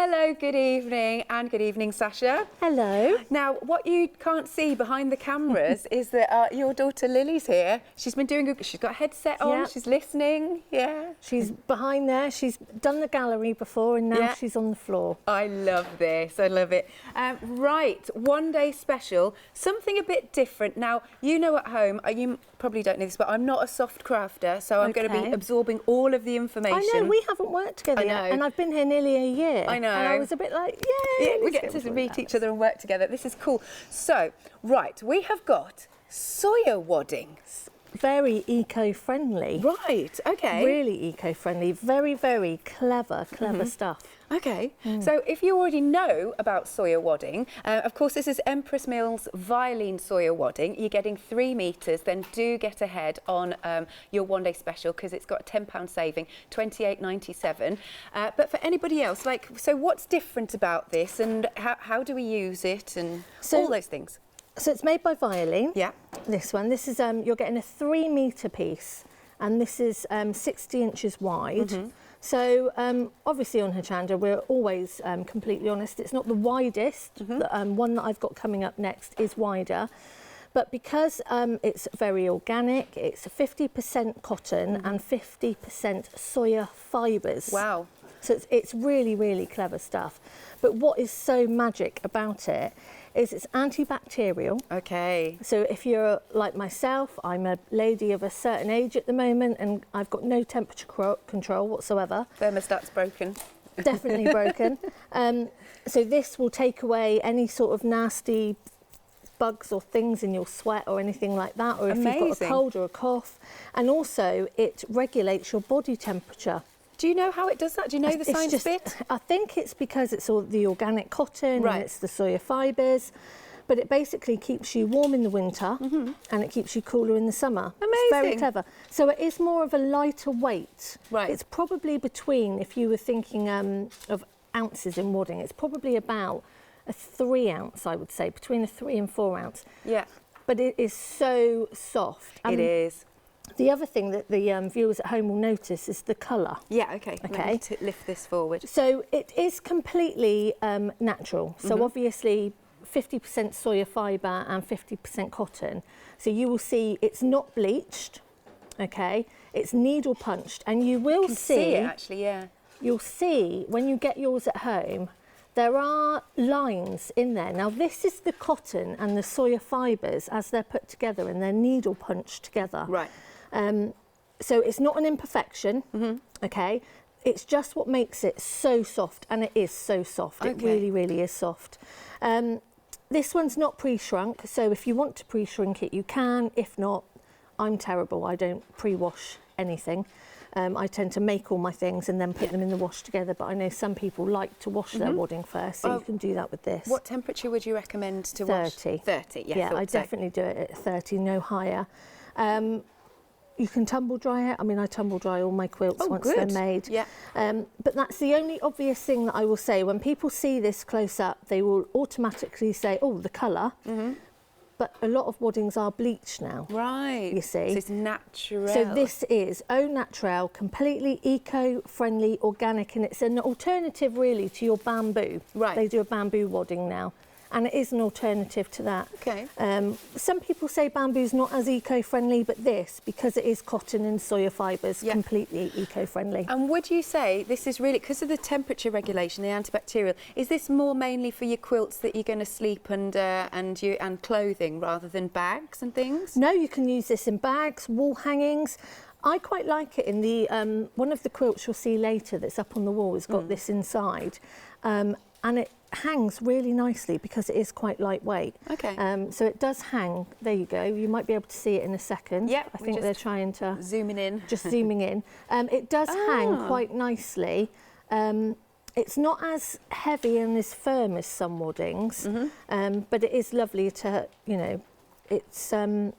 Hello, good evening, and good evening, Sasha. Hello. Now, what you can't see behind the cameras is that your daughter Lily's here. She's been doing she's got a headset on, she's listening, She's behind there, she's done the gallery before and now she's on the floor. I love this, I love it. Right, one day special, something a bit different. Now, you know at home, you probably don't know this, but I'm not a soft crafter, so I'm going to be absorbing all of the information. I know, we haven't worked together yet, and I've been here nearly a year. I know. And I was a bit like, yay! We get to meet each other and work together. This is cool. So, right, we have got soya waddings. Very eco-friendly. Right, okay. Really eco-friendly. Very, very clever stuff. Okay, so if you already know about soya wadding, of course this is Empress Mills Violin soya wadding. You're getting 3 metres, then do get ahead on your one day special because it's got a £10 saving, $28.97. But for anybody else, so what's different about this and how do we use it and all those things? So it's made by Violin. Yeah. This one. This is, you're getting a 3 metre piece and this is 60 inches wide. So obviously on Hochanda we're always completely honest, it's not the widest. The one that I've got coming up next is wider, but because it's very organic, it's 50% cotton and 50% soya fibres. Wow. So it's really, really clever stuff. But what is so magic about it is it's antibacterial. Okay. So if you're like myself, I'm a lady of a certain age at the moment and I've got no temperature control whatsoever. Thermostat's broken. Definitely broken. So this will take away any sort of nasty bugs or things in your sweat or anything like that, or if you've got a cold or a cough. And also it regulates your body temperature. Do you know how it does that? Do you know the science bit? I think it's because it's all the organic cotton and it's the soya fibres, but it basically keeps you warm in the winter and it keeps you cooler in the summer. Amazing. It's very clever. So it is more of a lighter weight. Right. It's probably between, if you were thinking of ounces in wadding, it's probably about a 3 ounce, I would say, between a 3 and 4 ounce. Yeah. But it is so soft. It is. The other thing that the viewers at home will notice is the colour. Yeah, okay. Let me lift this forward. So it is completely natural. So obviously 50% soya fibre and 50% cotton. So you will see it's not bleached, okay? It's needle punched, and you will see it actually, yeah. You'll see when you get yours at home, there are lines in there. Now this is the cotton and the soya fibres as they're put together and they're needle punched together. Right. So it's not an imperfection, okay? It's just what makes it so soft, and it is so soft. It really, really is soft. This one's not pre-shrunk, so if you want to pre-shrink it, you can. If not, I'm terrible. I don't pre-wash anything. I tend to make all my things and then put them in the wash together, but I know some people like to wash their wadding first, so you can do that with this. What temperature would you recommend to wash? 30. 30, yeah. I definitely do it at 30, no higher. You can tumble dry it. I mean, I tumble dry all my quilts once they're made. Yeah. But that's the only obvious thing that I will say. When people see this close up, they will automatically say, oh, the colour. But a lot of waddings are bleached now. Right. You see. So it's natural. So this is au naturel, completely eco-friendly, organic, and it's an alternative really to your bamboo. Right. They do a bamboo wadding now. And it is an alternative to that. Okay. Some people say bamboo's not as eco-friendly, but this, because it is cotton and soya fibres, completely eco-friendly. And would you say this is really, because of the temperature regulation, the antibacterial, is this more mainly for your quilts that you're going to sleep under and clothing rather than bags and things? No, you can use this in bags, wall hangings. I quite like it in the, one of the quilts you'll see later that's up on the wall has got this inside. And it hangs really nicely because it is quite lightweight. Okay. So it does hang. There you go. You might be able to see it in a second. Yeah. I think they're trying to zooming in. Just zooming in. It does hang quite nicely. It's not as heavy and as firm as some waddings, but it is lovely to, you know, it's what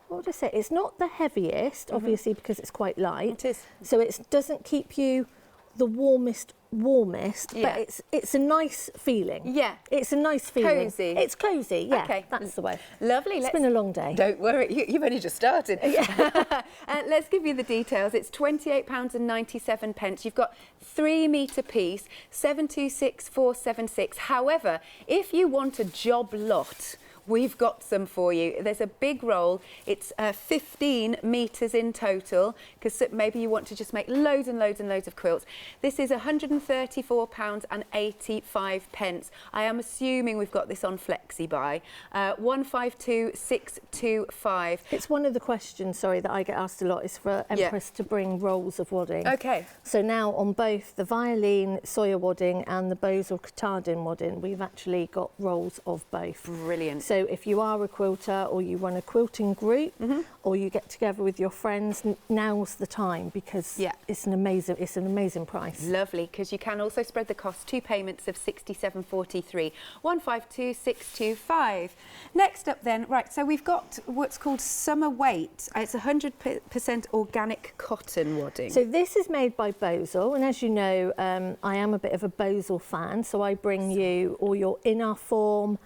would I say? It's not the heaviest, obviously, because it's quite light. It is. So it doesn't keep you the warmest warmest, but it's a nice feeling. Yeah. It's a nice feeling. Cosy. It's cosy, yeah. Okay. That's the way. Lovely. It's been a long day. Don't worry, you've only just started. Let's give you the details. It's £28.97. You've got 3 metre piece, 726476. However, if you want a job lot, we've got some for you. There's a big roll. It's 15 metres in total, because maybe you want to just make loads and loads and loads of quilts. This is £134.85. I am assuming we've got this on Flexi Buy. 152625. It's one of the questions, sorry, that I get asked a lot is for Empress to bring rolls of wadding. Okay. So now on both the violin Sawyer wadding and the Bosal Katahdin wadding, we've actually got rolls of both. Brilliant. So if you are a quilter or you run a quilting group or you get together with your friends, now's the time, because it's an amazing price. Lovely, because you can also spread the cost. 2 payments of £67.43. 152625. Next up then, right, so we've got what's called Summer Weight. It's 100% organic cotton wadding. So this is made by Bosal, and as you know, I am a bit of a Bosal fan, so I bring you all your inner form,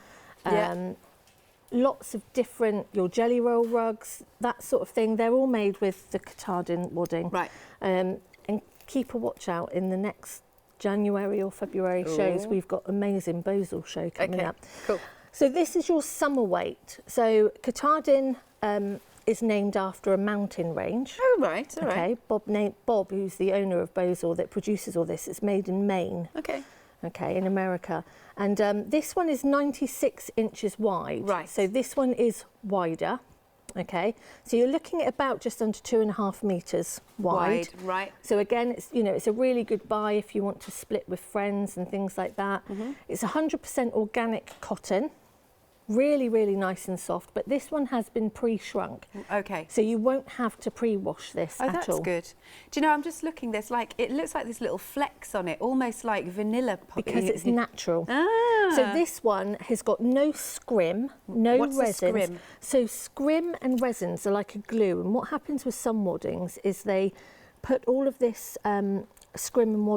lots of different, your jelly roll rugs, that sort of thing. They're all made with the Katahdin wadding. Right. And keep a watch out in the next January or February shows. We've got amazing Bosal show coming up. Cool. So this is your summer weight. So Katahdin is named after a mountain range. Oh, right. All right. Bob, who's the owner of Bosal that produces all this, it's made in Maine. Okay. Okay, in America. And this one is 96 inches wide. Right. So this one is wider. Okay. So you're looking at about just under 2.5 metres wide. Right. So again, it's a really good buy if you want to split with friends and things like that. It's 100% organic cotton. Really, really nice and soft, but this one has been pre-shrunk. Okay. So you won't have to pre-wash this at all. Oh, that's good. Do you know, I'm just looking, it looks like there's little flecks on it, almost like vanilla. Because it's natural. Ah. So this one has got no scrim, no What's resins. a scrim? So scrim and resins are like a glue, and what happens with some waddings is they put all of this scrim and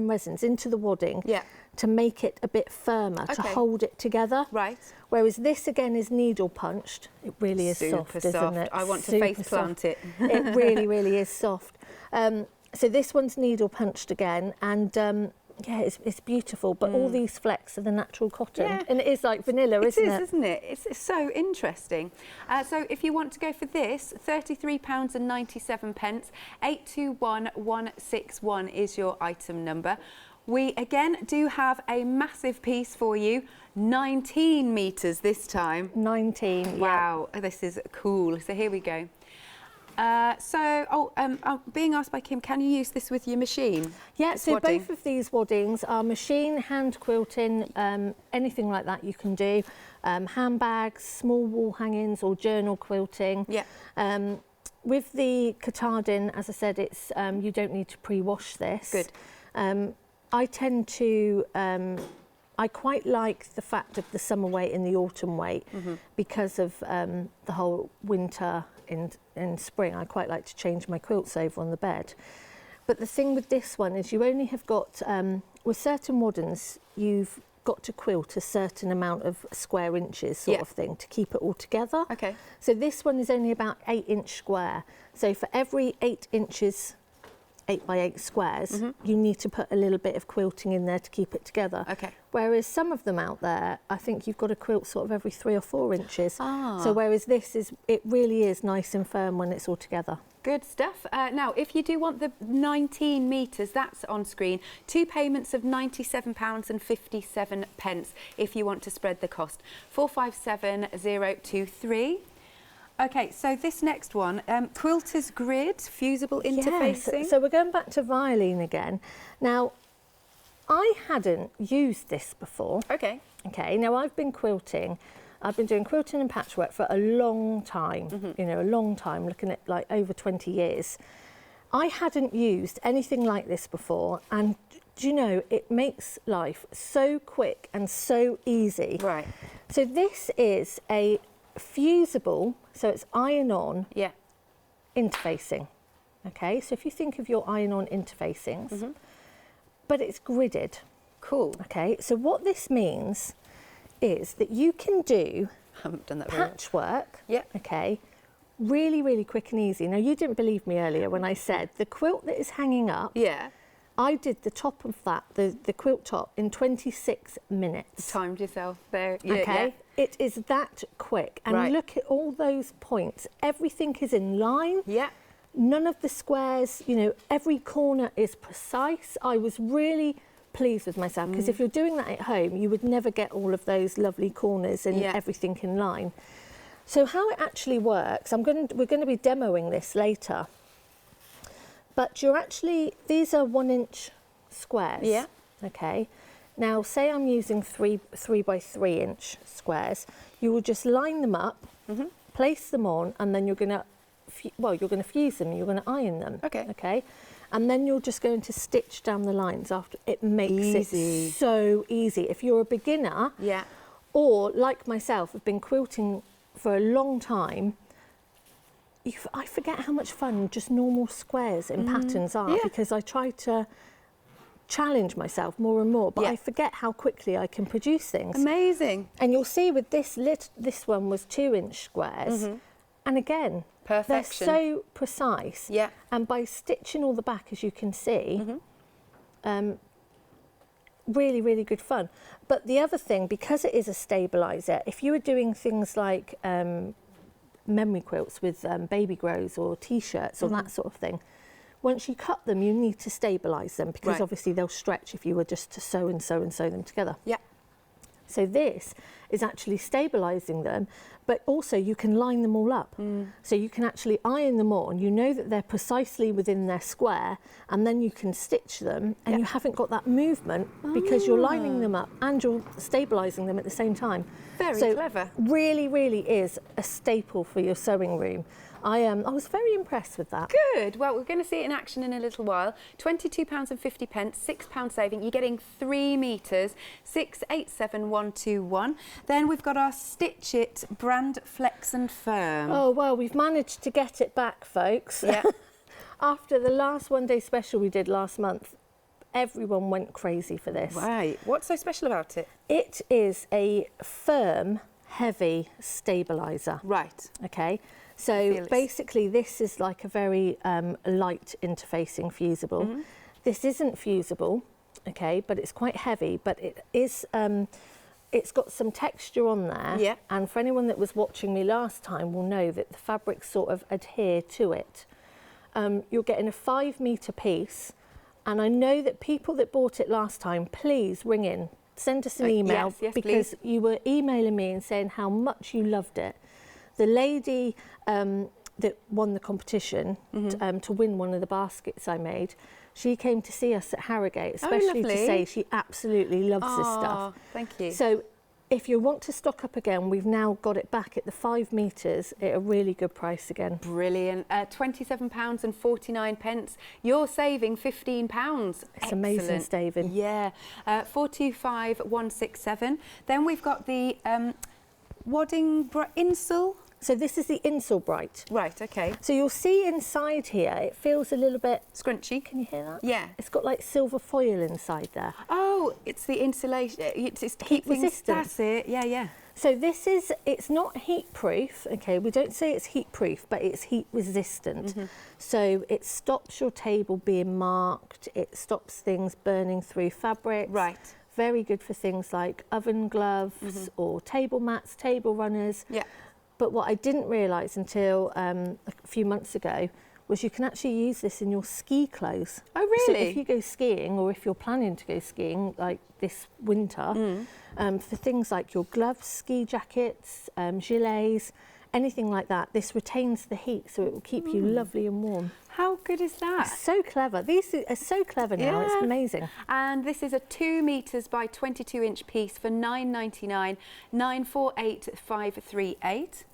resins into the wadding. Yeah. To make it a bit firmer, to hold it together. Right. Whereas this again is needle punched. It really is Super soft, isn't it? I want to Super face plant soft. it. It really, really is soft. So this one's needle punched again, and it's beautiful. But all these flecks are the natural cotton, and it is like vanilla, isn't it? It is, isn't it? It's so interesting. So if you want to go for this, £33.97, 821161 is your item number. We again do have a massive piece for you, 19 metres this time. 19, wow, this is cool. So here we go. I'm being asked by Kim, can you use this with your machine? Yeah, This so wadding? both of these waddings are machine, hand quilting, anything like that you can do. Handbags, small wall hangings or journal quilting. Yeah. With the Katahdin, as I said, it's you don't need to pre-wash this. Good. I tend to, I quite like the fact of the summer weight and the autumn weight because of the whole winter and spring. I quite like to change my quilts over on the bed. But the thing with this one is you only have got, with certain waddings, you've got to quilt a certain amount of square inches sort of thing to keep it all together. Okay. So this one is only about 8-inch square. So for every 8 inches 8 by 8 squares, you need to put a little bit of quilting in there to keep it together. Okay. Whereas some of them out there, I think you've got to quilt sort of every 3 or 4 inches. So whereas this it really is nice and firm when it's all together. Good stuff. Now, if you do want the 19 metres, that's on screen. 2 payments of £97.57 if you want to spread the cost. 457023. Okay, so this next one, Quilters Grid, Fusible Interfacing. Yes. So we're going back to violin again. Now, I hadn't used this before. Okay. Okay, now I've been quilting. I've been doing quilting and patchwork for a long time, you know, a long time, looking at like over 20 years. I hadn't used anything like this before, and do you know, it makes life so quick and so easy. Right. So this is a fusible, so it's iron-on interfacing. Okay, so if you think of your iron-on interfacings, but it's gridded. Cool. Okay, so what this means is that you can do I haven't done that very much. patchwork, Yeah. okay, really, really quick and easy. Now, you didn't believe me earlier when I said the quilt that is hanging up, Yeah. I did the top of that, the quilt top, in 26 minutes. Timed yourself there. Yeah, Okay, it is that quick. And Right. look at all those points. Everything is in line. Yeah. None of the squares, you know, every corner is precise. I was really pleased with myself because if you're doing that at home, you would never get all of those lovely corners and Yeah. everything in line. So how it actually works, we're going to be demoing this later. But you're actually, these are 1-inch squares. Yeah. Okay. Now, say I'm using 3 by 3 inch squares. You will just line them up, place them on, and then you're going to, you're going to fuse them. You're going to iron them. Okay. Okay. And then you're just going to stitch down the lines after. It makes Easy. it so easy. If you're a beginner, Yeah. or like myself, have been quilting for a long time, I forget how much fun just normal squares and patterns are Yeah. because I try to challenge myself more and more, but Yeah. I forget how quickly I can produce things. Amazing. And you'll see with this one was 2-inch squares, and again, Perfection. they're so precise. Yeah. And by stitching all the back, as you can see, really, really good fun. But the other thing, because it is a stabiliser, if you were doing things like memory quilts with baby grows or T-shirts or that sort of thing, once you cut them, you need to stabilise them because Right. obviously they'll stretch if you were just to sew and sew and sew them together. Yeah. So this is actually stabilising them, but also you can line them all up. So you can actually iron them on. You know that they're precisely within their square, and then you can stitch them, and you haven't got that movement because you're lining them up and you're stabilising them at the same time. Very so clever. Really, really is a staple for your sewing room. I was very impressed with that. Good. Well, we're going to see it in action in a little while. £22.50, £6 saving. You're getting 3 metres, 687121. Then we've got our Stitch It brand Flex and Firm. Oh, well, we've managed to get it back, folks. Yeah. After the last one-day special we did last month, everyone went crazy for this. Right. What's so special about it? It is a firm, heavy stabiliser. Right. Okay, feel so it's- basically this is like a very light interfacing fusible. This isn't fusible, okay, but it's quite heavy, but it is, it's got some texture on there. Yeah. And for anyone that was watching me last time will know that the fabrics sort of adhere to it. You're getting a 5 metre piece, and I know that people that bought it last time, please ring in, send us an email, yes, because please. you were emailing me and saying how much you loved it. The lady that won the competition to win one of the baskets I made, she came to see us at Harrogate, especially to lovely. say she absolutely loves this stuff. Thank you. So if you want to stock up again, we've now got it back at the 5 metres at a really good price again. Brilliant. £27.49. You're saving £15. It's amazing, Excellent. David. Yeah. 425167. Then we've got the Wadding Bra Insole. So this is the Insole Bright. Right, okay. So you'll see inside here, it feels a little bit, Scrunchy. can you hear that? Yeah. It's got like silver foil inside there. Oh, it's the insulation. It's to keep things. resistant. That's it. Yeah, yeah. So this is, it's not heat proof, okay, we don't say it's heat proof, but it's heat resistant. So it stops your table being marked, it stops things burning through fabrics. Right. Very good for things like oven gloves or table mats, table runners. Yeah. But what I didn't realise until a few months ago was you can actually use this in your ski clothes. Oh, So really? if you go skiing, or if you're planning to go skiing like this winter, for things like your gloves, ski jackets, gilets, anything like that, this retains the heat, so it will keep you lovely and warm. How good is that? So clever. These are so clever now. It's Yeah. amazing. And this is a 2 metres by 22-inch piece for £9.99, 948538.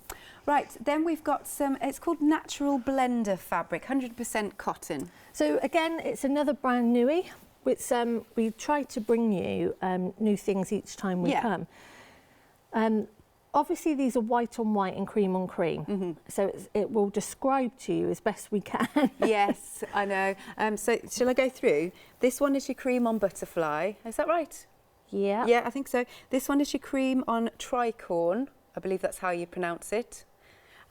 Right, then we've got some, it's called Natural Blender fabric, 100% cotton. So again, it's another brand newie. It's, we try to bring you new things each time we Yeah. come. obviously these are white on white and cream on cream. So it will describe to you as best we can. Yes, I know. So shall I go through? This one is your cream on butterfly. Is that right? Yeah. Yeah, I think so. This one is your cream on tricorn. I believe that's how you pronounce it.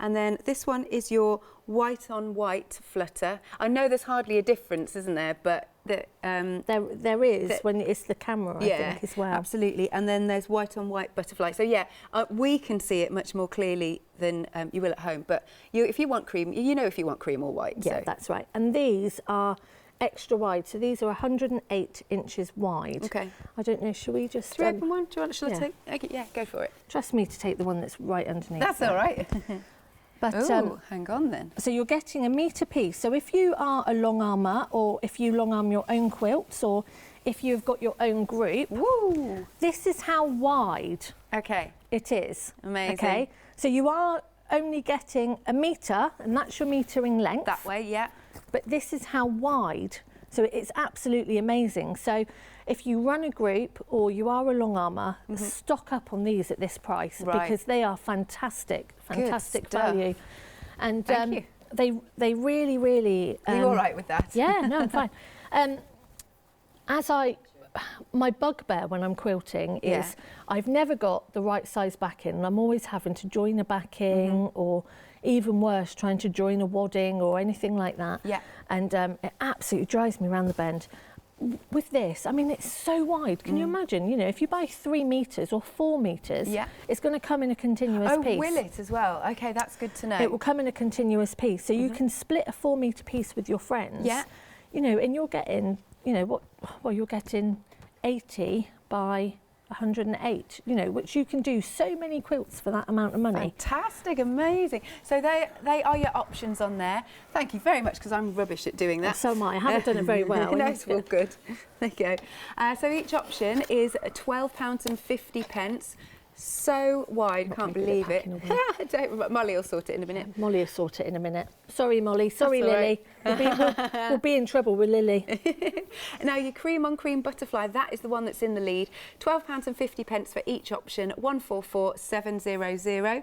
And then this one is your white on white flutter. I know there's hardly a difference, isn't there? But there is when it's the camera, I think, as well. Absolutely. And then there's white on white butterfly. So yeah, we can see it much more clearly than you will at home. But if you want cream, you know if you want cream or white. Yeah, so. that's right. And these are extra wide, so these are 108 inches wide. Okay. I don't know, shall we just... Should we open one? Shall I take? Okay, yeah, go for it. Trust me to take the one that's right underneath. That's all right. But hang on then. So you're getting a metre piece. So if you are a long armer, or if you long arm your own quilts, or if you've got your own group, woo, this is how wide it is. Amazing. Okay, so you are only getting a metre, and that's your metering length. That way, yeah. But this is how wide. So it's absolutely amazing. So if you run a group or you are a long armer, stock up on these at this price because they are fantastic value. And they really, really... Are you all right with that? Yeah, no, I'm fine. My bugbear when I'm quilting is I've never got the right size backing, and I'm always having to join a backing or even worse, trying to join a wadding or anything like that. Yeah. And it absolutely drives me around the bend. With this, I mean, it's so wide. Can you imagine, you know, if you buy 3 metres or 4 metres, it's going to come in a continuous piece. Oh, will it as well? Okay, that's good to know. It will come in a continuous piece. So you can split a 4 metre piece with your friends. Yeah. You know, and you're getting, you know, you're getting 80 by 108, you know, which you can do so many quilts for that amount of money. Fantastic, amazing. So they are your options on there. Thank you very much, because I'm rubbish at doing that. Oh, so am I. I haven't done it very well. No, it's all good. There you go. So each option is £12.50. So wide, can't believe it. Molly will sort it in a minute. Molly will sort it in a minute. Sorry, Molly. Sorry, That's Lily. We'll be in trouble with Lily. Now, your cream on cream butterfly, that is the one that's in the lead. £12.50 for each option, 144700.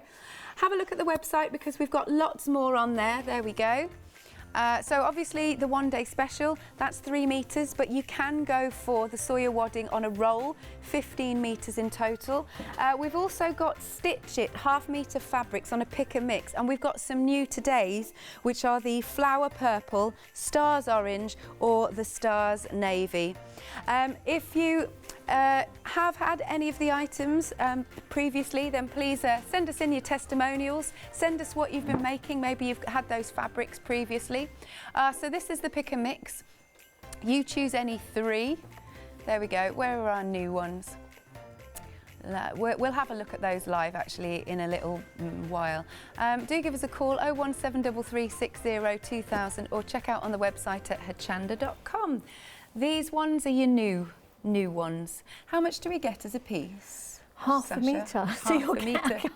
Have a look at the website because we've got lots more on there. There we go. So obviously the one-day special, that's 3 metres, but you can go for the Sawyer wadding on a roll, 15 metres in total. We've also got Stitch It, half-metre fabrics on a pick and mix, and we've got some new todays, which are the flower purple, stars orange, or the stars navy. If you have had any of the items previously, then please send us in your testimonials, send us what you've been making, maybe you've had those fabrics previously. So this is the pick and mix. You choose any 3. There we go. Where are our new ones? We'll have a look at those live actually in a little while. Do give us a call 01733602000 or check out on the website at hochanda.com. These ones are your new ones. How much do we get as a piece? Half Sasha? a metre. So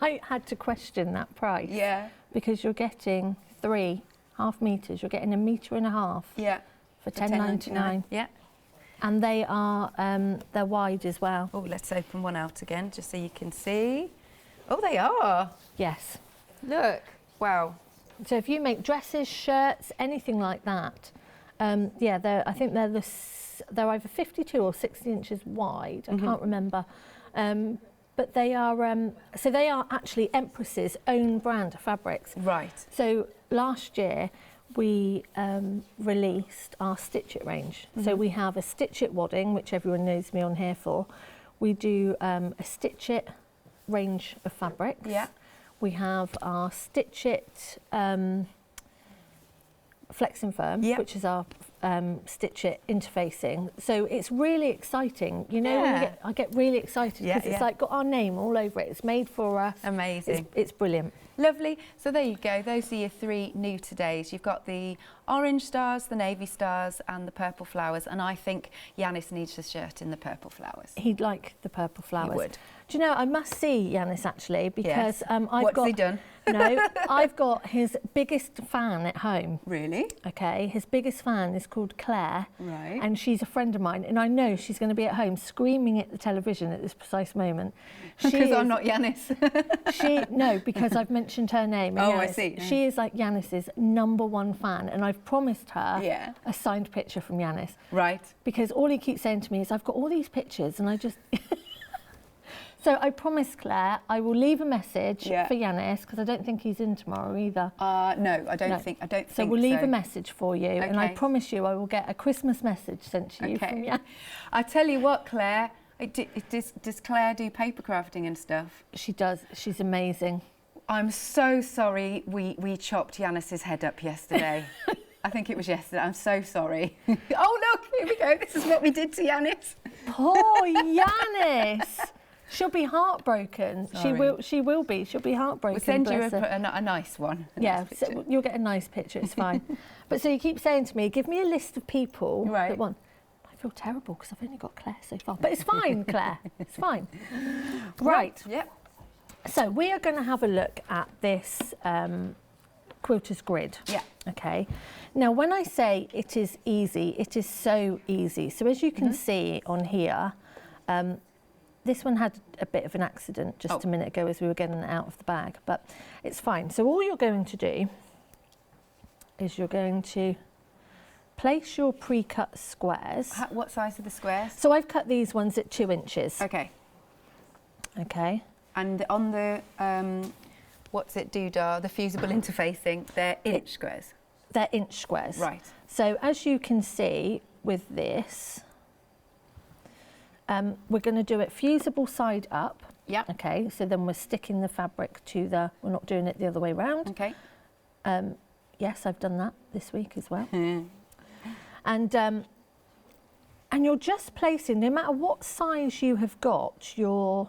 I had to question that price. Yeah. Because you're getting 3 half metres. You're getting 1.5 metres. Yeah. For £10.99. Yeah. And they are they're wide as well. Oh, let's open one out again just so you can see. Oh, they are. Yes. Look. Wow. So if you make dresses, shirts, anything like that, yeah, I think they're either 52 or 60 inches wide. I can't remember. But they are so they are actually Empress's own brand of fabrics. Right. So last year we released our Stitch It range. So we have a Stitch It wadding, which everyone knows me on here for. We do a Stitch It range of fabrics. Yeah. We have our Stitch It Flex and Firm, which is our Stitch It interfacing. So it's really exciting. You know, I get really excited because it's like got our name all over it. It's made for us. Amazing. It's brilliant. Lovely. So there you go. Those are your 3 new todays. You've got the orange stars, the navy stars, and the purple flowers. And I think Yanis needs a shirt in the purple flowers. He'd like the purple flowers. He would. Do you know, I must see Yanis actually, because What's he done? No, I've got his biggest fan at home. Really? Okay, his biggest fan is called Claire. Right. And she's a friend of mine, and I know she's going to be at home screaming at the television at this precise moment. Because I'm not Yanis. No, because I've mentioned her name. Oh, Yanis, I see. She is like Yanis's #1 fan, and I've promised her a signed picture from Yanis. Right. Because all he keeps saying to me is, I've got all these pictures, and I just... So I promised Claire I will leave a message for Yanis, because I don't think he's in tomorrow either. No, I don't think so. So we'll leave a message for you, and I promise you I will get a Christmas message sent to you from Yanis. I tell you what, Claire, does Claire do paper crafting and stuff? She does. She's amazing. I'm so sorry we chopped Yanis's head up yesterday. I think it was yesterday. I'm so sorry. Oh, look, here we go. This is what we did to Yanis. Poor Yanis. She'll be heartbroken. Sorry. She will be. She'll be heartbroken. We'll send you a nice one. So you'll get a nice picture. It's fine. But so you keep saying to me, give me a list of people that want. I feel terrible because I've only got Claire so far. But it's fine, Claire. It's fine. Right. Yep. So we are going to have a look at this quilter's grid. Yeah. Okay. Now, when I say it is easy, it is so easy. So as you can see on here, this one had a bit of an accident just a minute ago as we were getting it out of the bag, but it's fine. So all you're going to do is you're going to place your pre-cut squares. What size are the squares? So I've cut these ones at 2 inches. Okay. Okay. And on the, the fusible interfacing, they're inch squares? They're inch squares. Right. So as you can see with this, we're going to do it fusible side up. Yeah. Okay, so then we're sticking the fabric to we're not doing it the other way round. Okay. Yes, I've done that this week as well. And you're just placing, no matter what size you have got your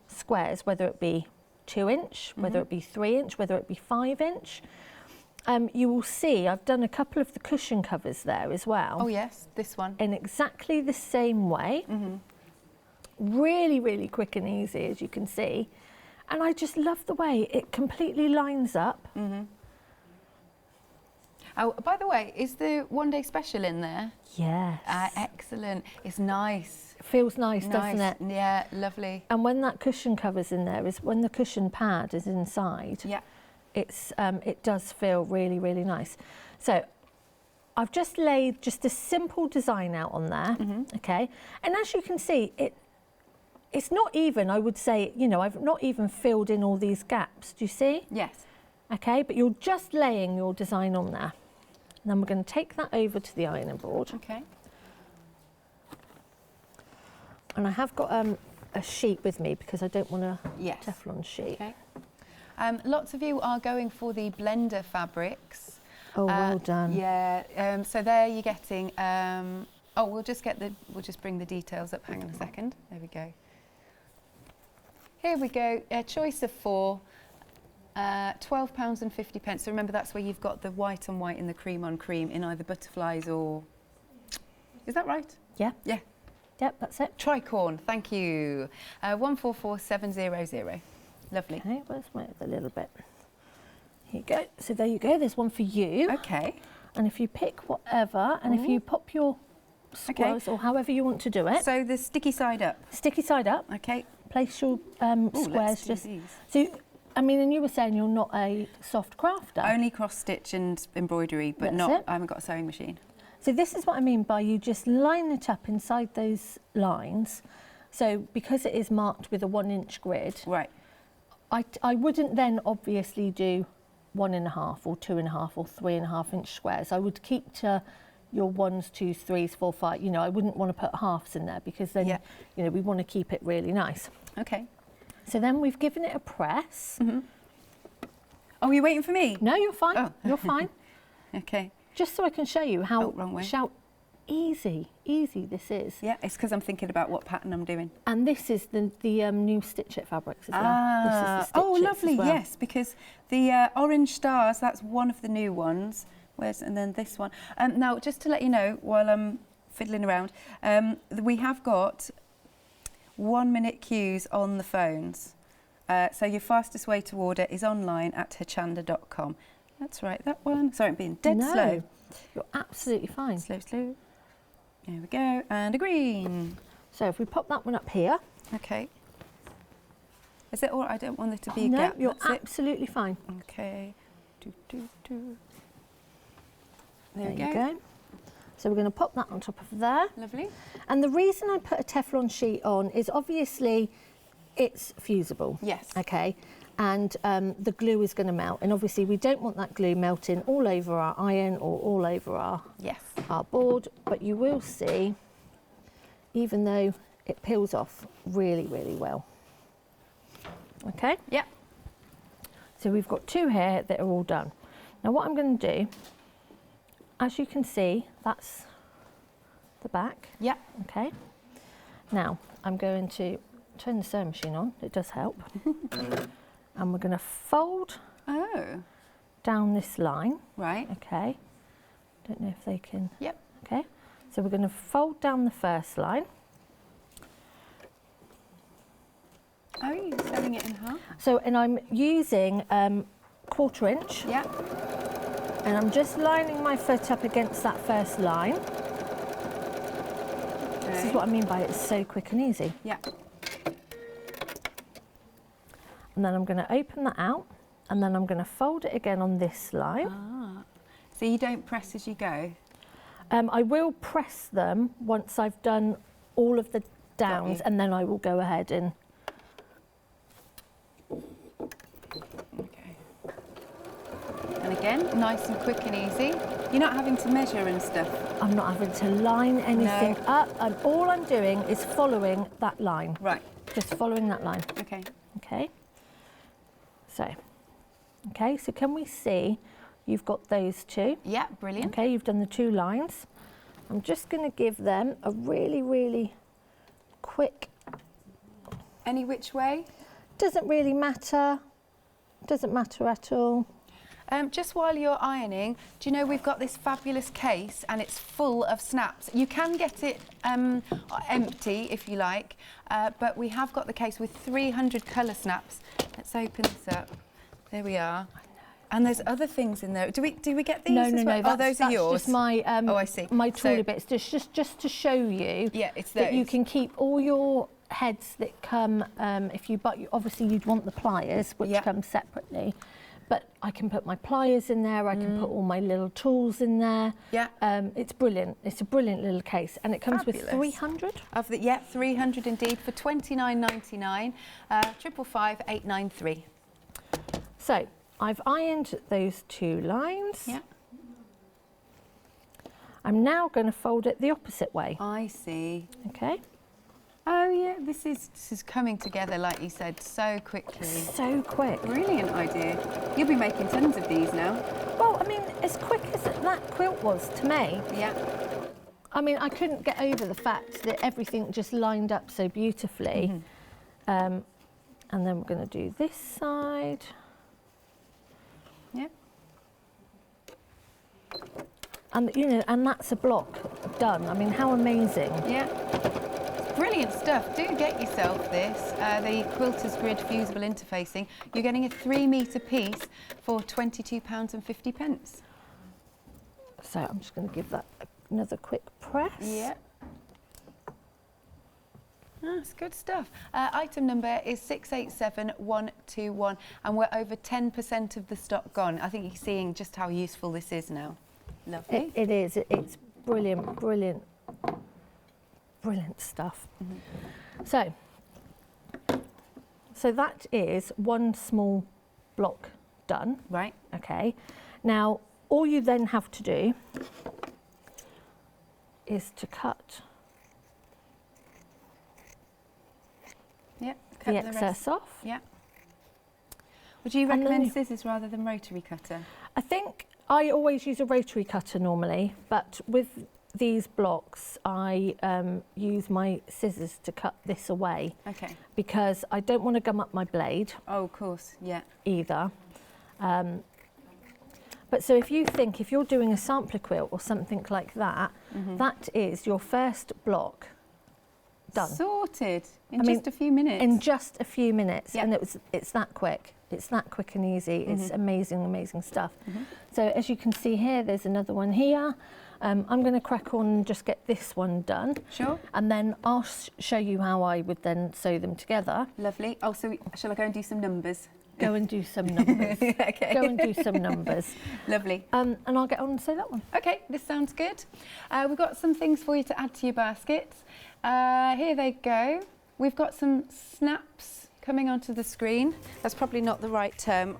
squares, whether it be 2 inch, whether it be 3 inch, whether it be 5 inch, you will see I've done a couple of the cushion covers there as well. Oh yes, this one. In exactly the same way. Really, really quick and easy, as you can see. And I just love the way it completely lines up. Oh, by the way, is the one day special in there? Yes. Excellent. It's nice. It feels nice, doesn't it? Yeah, lovely. And when that cushion cover's in there, is when the cushion pad is inside. Yeah. It does feel really, really nice. So I've just laid just a simple design out on there, okay? And as you can see, it's not even, I would say, you know, I've not even filled in all these gaps. Do you see? Yes. Okay, but you're just laying your design on there. And then we're going to take that over to the ironing board. Okay. And I have got a sheet with me because I don't want a Teflon sheet. Okay. Lots of you are going for the blender fabrics. Oh, well done. Yeah. So there you're getting. We'll just bring the details up. Hang on a second. There we go. Here we go. A choice of 4. £12.50. So remember, that's where you've got the white on white and the cream on cream in either butterflies or. Is that right? Yeah. Yeah. Yep, that's it. Tricorn. Thank you. 144700. Lovely. Okay, let's wait a little bit. Here you go. So there you go. There's one for you. Okay. And if you pick whatever, and if you pop your squares or however you want to do it. So the sticky side up. Sticky side up. Okay. Place your squares just. So, I mean, and you were saying you're not a soft crafter. Only cross stitch and embroidery, but I haven't got a sewing machine. So this is what I mean by you just line it up inside those lines. So because it is marked with a 1 inch grid. Right. I wouldn't then obviously do 1.5 or 2.5 or 3.5 inch squares. I would keep to your 1s, 2s, 3s, 4, 5. You know, I wouldn't want to put halves in there because then, you know, we want to keep it really nice. Okay. So then we've given it a press. Oh, you're waiting for me? No, you're fine. Oh. You're fine. Okay. Just so I can show you how wrong way. easy this is. Yeah, it's because I'm thinking about what pattern I'm doing. And this is the new Stitch It fabrics as well. This is the Stitch oh, Its lovely, as well. yes, because the orange stars, that's one of the new ones. And then this one. Now, just to let you know, while I'm fiddling around, we have got 1-minute queues on the phones. So your fastest way to order is online at hochanda.com. That's right, that one. Sorry, I'm being dead slow. You're absolutely fine. Slow, slow. There we go, and a green. So if we pop that one up here. Okay. Is it all right? I don't want there to be a no, gap. You're That's absolutely fine. Okay. There you go. So we're going to pop that on top of there. Lovely. And the reason I put a Teflon sheet on is obviously it's fusible. Yes. Okay. And the glue is going to melt. And obviously we don't want that glue melting all over our iron or all over our board. But you will see, even though it peels off really, really well. Okay? Yep. So we've got 2 here that are all done. Now what I'm going to do, as you can see, that's the back. Yep. Okay. Now I'm going to turn the sewing machine on. It does help. And we're going to fold down this line. Right. Okay. Don't know if they can. Yep. Okay. So we're going to fold down the first line. Oh, you're sewing it in half? So, and I'm using 1/4 inch. Yeah. And I'm just lining my foot up against that first line. Okay. This is what I mean by it's so quick and easy. Yeah. And then I'm going to open that out, and then I'm going to fold it again on this line. Ah. So you don't press as you go? I will press them once I've done all of the downs, and then I will go ahead and... Okay. And again, nice and quick and easy. You're not having to measure and stuff? I'm not having to line anything up, and all I'm doing is following that line. Right. Just following that line. Okay. Okay. So can we see you've got those 2? Yeah, brilliant. Okay, you've done the 2 lines. I'm just going to give them a really, really quick... Any which way? Doesn't really matter. Doesn't matter at all. Just while you're ironing, do you know we've got this fabulous case and it's full of snaps. You can get it empty if you like, but we have got the case with 300 colour snaps. Let's open this up. There we are. And there's other things in there. Do we get these? No. Oh, those are yours. Just my I see. My trawly bits. Just to show you. Yeah, it's that you those. can keep all your heads that come. If you obviously you'd want the pliers, which come separately. But I can put my pliers in there. I can put all my little tools in there. Yeah. It's brilliant. It's a brilliant little case, and it comes with 300. 300 indeed for £29.99. 555 893. So I've ironed those 2 lines. Yeah. I'm now going to fold it the opposite way. I see. Okay. Oh yeah, this is coming together, like you said, so quickly. So quick. Brilliant idea. You'll be making tons of these now. Well, I mean, as quick as that quilt was to me. Yeah. I mean, I couldn't get over the fact that everything just lined up so beautifully. And then we're going to do this side. Yeah. And and that's a block done. I mean, how amazing. Yeah. Brilliant stuff. Do get yourself this, the Quilters Grid Fusible Interfacing. You're getting a 3-metre piece for £22.50. So I'm just going to give that another quick press. Yeah. That's good stuff. Item number is 687121, and we're over 10% of the stock gone. I think you're seeing just how useful this is now. Lovely. It is. It's brilliant, brilliant. Brilliant stuff. So that is one small block done. Right. Okay. Now, all you then have to do is to cut the excess off. Yeah. Would you recommend scissors rather than rotary cutter? I think I always use a rotary cutter normally, but with these blocks, I use my scissors to cut this away. Okay. Because I don't want to gum up my blade. Oh, of course, yeah. Either. But so if you think, if you're doing a sampler quilt or something like that, that is your first block done. Sorted in just a few minutes. In just a few minutes, Yep. and it's that quick. It's that quick and easy. It's amazing, amazing stuff. So as you can see here, there's another one here. I'm going to crack on and just get this one done. Sure. And then I'll show you how I would then sew them together. Lovely. Oh, so shall I go and do some numbers? Go and do some numbers. Okay. Go and do some numbers. Lovely. And I'll get on and sew that one. Okay, this sounds good. We've got some things for you to add to your baskets. Here they go. We've got some snaps coming onto the screen. That's probably not the right term.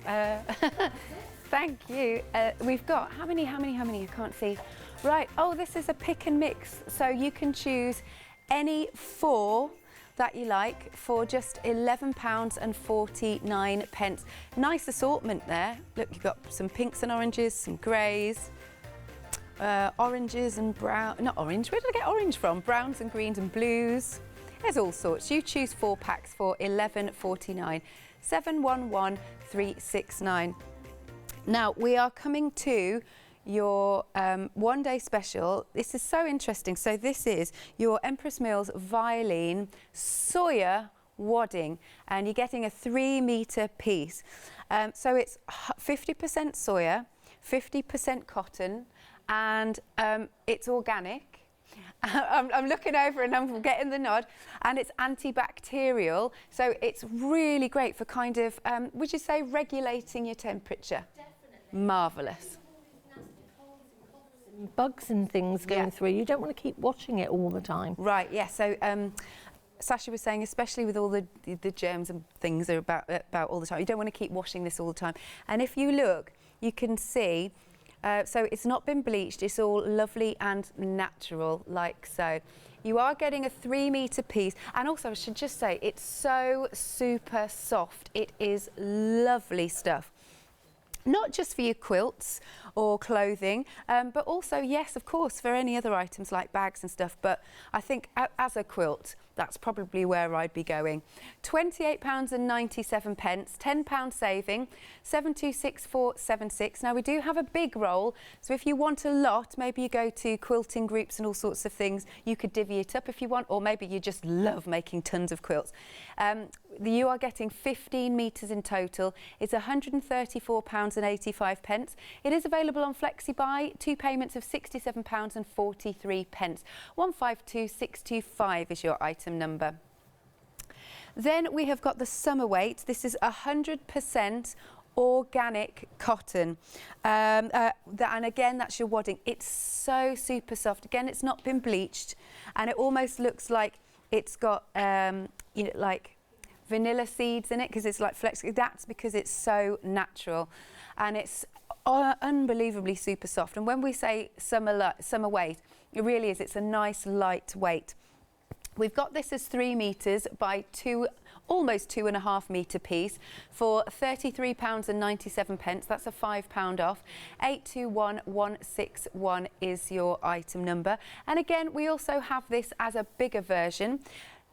Thank you. We've got, how many? I can't see. Right, oh, this is a pick and mix. So you can choose any 4 that you like for just £11.49. Nice assortment there. Look, you've got some pinks and oranges, some greys, oranges and brown, not orange, where did I get orange from? Browns and greens and blues. There's all sorts. You choose 4 packs for £11.49. 711369. Now, we are coming to your one-day special. This is so interesting. So this is your Empress Mills Violin Soya Wadding, and you're getting a 3-metre piece. So it's 50% soya, 50% cotton, and it's organic. I'm looking over and I'm getting the nod, and it's antibacterial, so it's really great for kind of, would you say, regulating your temperature? Definitely. Marvellous. Bugs and things going through. You don't want to keep washing it all the time. Right, yeah. So Sasha was saying, especially with all the germs and things are about all the time, you don't want to keep washing this all the time. And if you look, you can see, so it's not been bleached, it's all lovely and natural, like so. You are getting a 3-metre piece, and also I should just say, it's so super soft. It is lovely stuff. Not just for your quilts or clothing, but also, yes, of course, for any other items like bags and stuff. But I think as a quilt, that's probably where I'd be going. £28.97, £10 saving, 726476. Now, we do have a big roll, so if you want a lot, maybe you go to quilting groups and all sorts of things, you could divvy it up if you want, or maybe you just love making tons of quilts. You are getting 15 metres in total. It's £134.85. It is available on FlexiBuy, 2 payments of £67.43. 152625 is your item number. Then we have got the summer weight. This is 100% organic cotton, and again, that's your wadding. It's so super soft. Again, it's not been bleached, and it almost looks like it's got you know, like vanilla seeds in it, because it's like flex. That's because it's so natural, and it's unbelievably super soft. And when we say summer weight, it really is. It's a nice light weight. We've got this as 3 metres by almost 2.5 metre piece for £33.97. That's a £5 off. 821161 is your item number. And again, we also have this as a bigger version.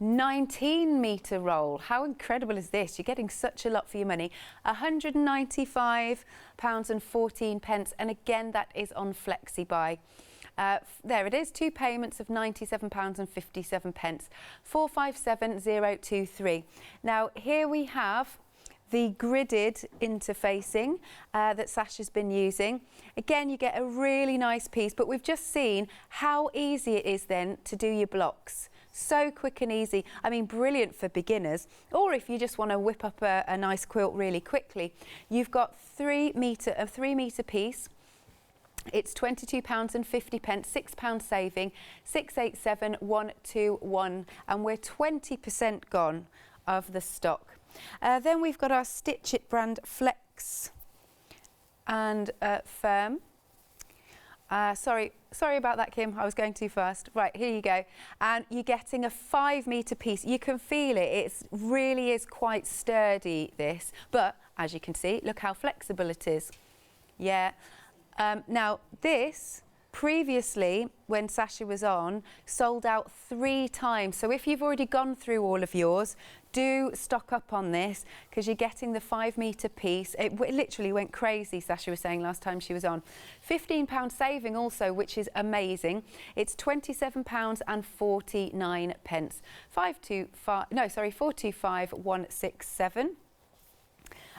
19-metre roll. How incredible is this? You're getting such a lot for your money. £195.14, and again, that is on FlexiBuy. There it is, 2 payments of £97.57. 457023. Now, here we have the gridded interfacing that Sasha's been using. Again, you get a really nice piece, but we've just seen how easy it is then to do your blocks. So quick and easy. I mean, brilliant for beginners, or if you just want to whip up a nice quilt really quickly. You've got a 3 metre piece. It's £22.50, £6 saving, 687121, and we're 20% gone of the stock. Then we've got our Stitch It brand Flex and Firm. Sorry about that, Kim. I was going too fast. Right, here you go. And you're getting a 5 metre piece. You can feel it. It really is quite sturdy, this. But as you can see, look how flexible it is. Yeah. Now, this previously, when Sasha was on, sold out 3 times. So if you've already gone through all of yours, do stock up on this because you're getting the 5 metre piece. It literally went crazy, Sasha was saying last time she was on. £15 saving also, which is amazing. It's £27.49. 425,167.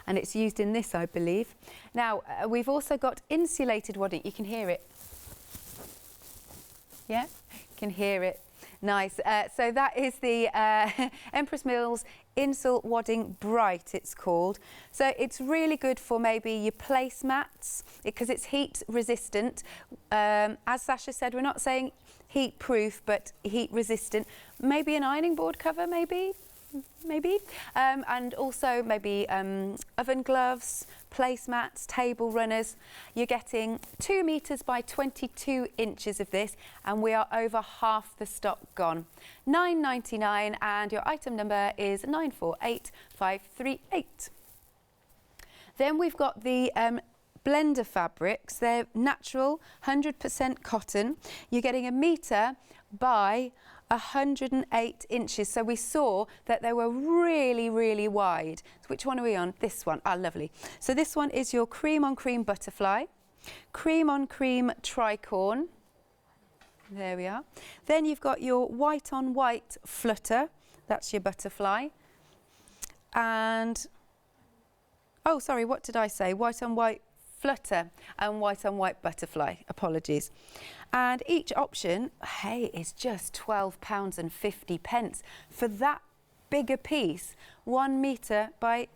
And it's used in this, I believe. Now, we've also got insulated wadding. You can hear it. Yeah, you can hear it. Nice. So that is the Empress Mills Insole Wadding Bright, it's called. So it's really good for maybe your placemats because it's heat resistant. As Sasha said, we're not saying heat proof, but heat resistant. Maybe an ironing board cover, maybe. And also maybe oven gloves, placemats, table runners. You're getting 2 metres by 22 inches of this, and we are over half the stock gone. £9.99, and your item number is 948538. Then we've got the blender fabrics. They're natural, 100% cotton. You're getting 1 metre by 108 inches. So we saw that they were really, really wide. So which one are we on? This one. Ah, lovely. So this one is your cream on cream butterfly, cream on cream tricorn. There we are. Then you've got your white on white flutter. That's your butterfly. And, oh, sorry, what did I say? White on white flutter and white on white butterfly. Apologies. And each option, hey, is just £12.50 for that bigger piece, 1 metre by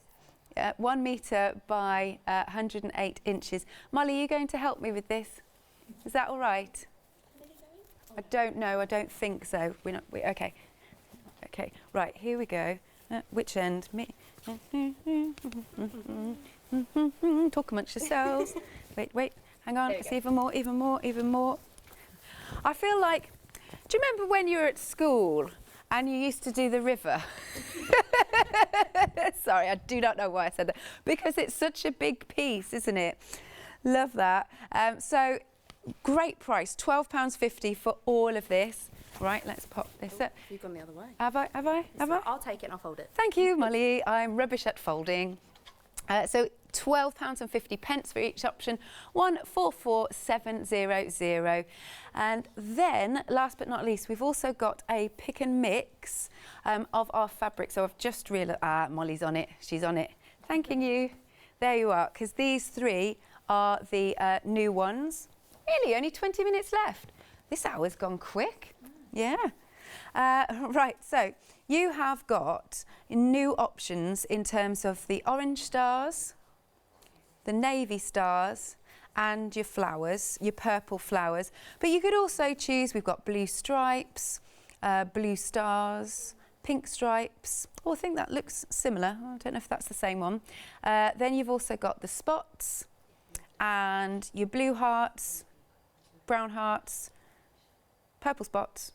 108 inches. Molly, are you going to help me with this? Is that all right? I don't know. I don't think so. Okay. Okay. Right. Here we go. Which end? Me. Talk amongst yourselves. Wait. Hang on. It's even more. I feel like, do you remember when you were at school and you used to do the river? Sorry, I do not know why I said that. Because it's such a big piece, isn't it? Love that. So, great price, £12.50 for all of this. Right, let's pop this up. You've gone the other way. Have I? I'll take it and I'll fold it. Thank you, Molly. I'm rubbish at folding. So £12.50 for each option, 144700. And then, last but not least, we've also got a pick and mix of our fabric. So I've just realised, Molly's on it. She's on it. Thanking you. There you are, because these 3 are the new ones. Really, only 20 minutes left. This hour's gone quick. Yeah. Right, so you have got new options in terms of the orange stars, the navy stars, and your flowers, your purple flowers. But you could also choose, we've got blue stripes, blue stars, pink stripes. Oh, I think that looks similar. I don't know if that's the same one. Then you've also got the spots and your blue hearts, brown hearts, purple spots,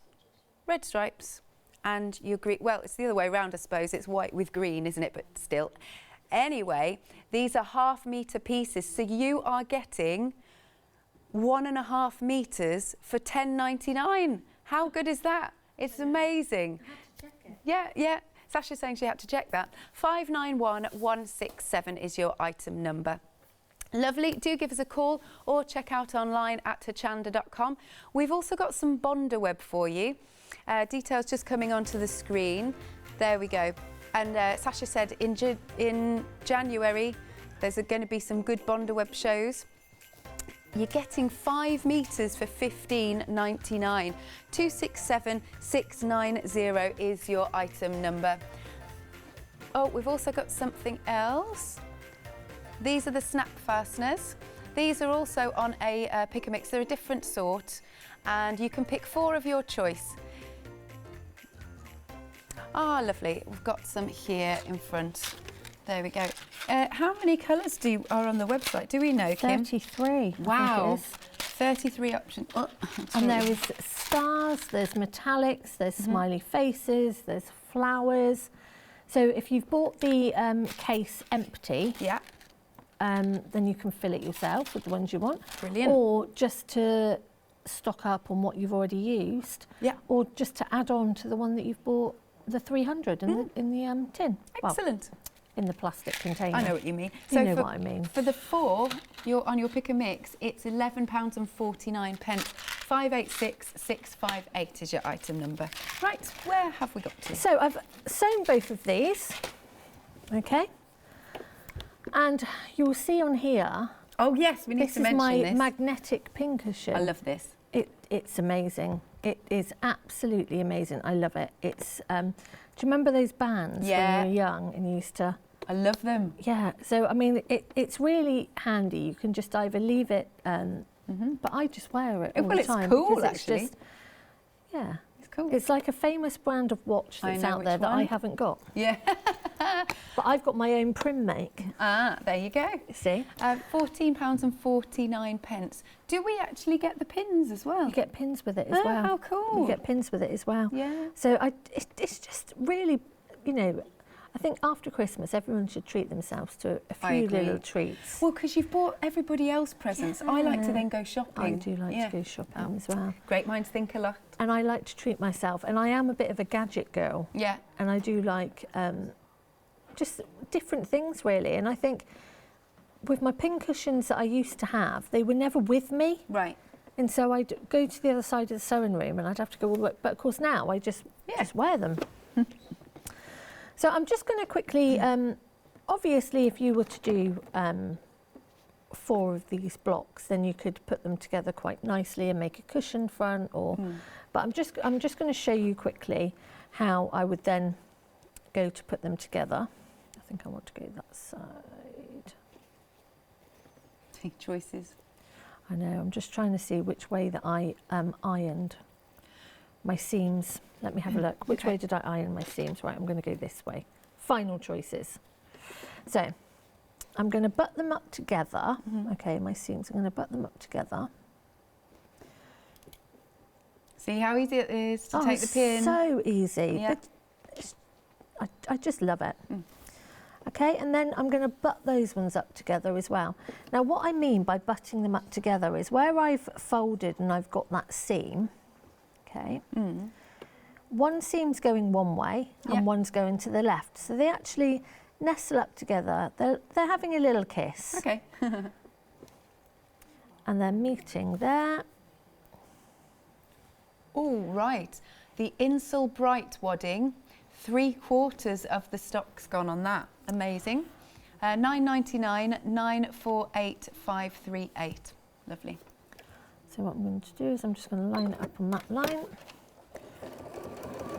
red stripes, and your green. Well, it's the other way around, I suppose. It's white with green, isn't it? But still. Anyway, these are ½ metre pieces, so you are getting 1.5 metres for £10.99. How good is that? It's amazing. I had to check it. Yeah. Sasha's saying she had to check that. 591167 is your item number. Lovely. Do give us a call or check out online at hochanda.com. We've also got some Bonder web for you. Details just coming onto the screen. There we go. And Sasha said in January there's going to be some good Bonder web shows. You're getting 5 metres for £15.99. 267690 is your item number. Oh, we've also got something else. These are the snap fasteners. These are also on a pick and mix. They're a different sort, and you can pick 4 of your choice. Ah, lovely. We've got some here in front. There we go. How many colours are on the website? Do we know, Kim? 33. Wow. 33 options. Oh, and there is stars, there's metallics, there's smiley faces, there's flowers. So if you've bought the case empty, then you can fill it yourself with the ones you want. Brilliant. Or just to stock up on what you've already used, Yeah. or just to add on to the one that you've bought, the 300 in the tin. Excellent. Well, in the plastic container. I know what you mean. You know what I mean. For the 4, on your pick and mix, it's £11.49. 586658 is your item number. Right, where have we got to? So I've sewn both of these, okay? And you'll see on here, Oh yes, we need this to is mention my this. magnetic pincushion. I love this. It's amazing. It is absolutely amazing. I love it. It's do you remember those bands Yeah. when you were young and you used to? I love them. Yeah. So I mean, it's really handy. You can just either leave it, but I just wear it all Well, the it's time. cool, because actually. It's just, yeah. It's cool. It's like a famous brand of watch I that's know out there which that I one. haven't got. Yeah. But I've got my own prim make. Ah, there you go. See? £14.49. Do we actually get the pins as well? You get pins with it as Oh, well. how cool. You get pins with it as well. Yeah. So it's just really, you know, I think after Christmas everyone should treat themselves to a I few agree. little treats. Well, because you've bought everybody else presents. I like to then go shopping. I do like Yeah. to go shopping as well. Great minds think alike. And I like to treat myself. And I am a bit of a gadget girl. Yeah. And I do like just different things, really. And I think with my pincushions that I used to have, they were never with me. Right. And so I'd go to the other side of the sewing room and I'd have to go all the way. But of course now I just wear them. So I'm just going to quickly, obviously if you were to do 4 of these blocks, then you could put them together quite nicely and make a cushion front. Or, but I'm just going to show you quickly how I would then go to put them together. I think I want to go that side. Take choices. I know, I'm just trying to see which way that I ironed my seams. Let me have a look. Which way did I iron my seams? Right, I'm going to go this way. Final choices. So I'm going to butt them up together. Okay, my seams, I'm going to butt them up together. See how easy it is to take the pin. So easy. Yeah. I just love it. Okay, and then I'm going to butt those ones up together as well. Now, what I mean by butting them up together is where I've folded and I've got that seam, okay, one seam's going one way and one's going to the left. So they actually nestle up together. They're having a little kiss. Okay. And they're meeting there. All right. The Insole Bright wadding, 3/4 of the stock's gone on that. Amazing. £9.99, 948538. Lovely. So what I'm going to do is I'm just going to line it up on that line.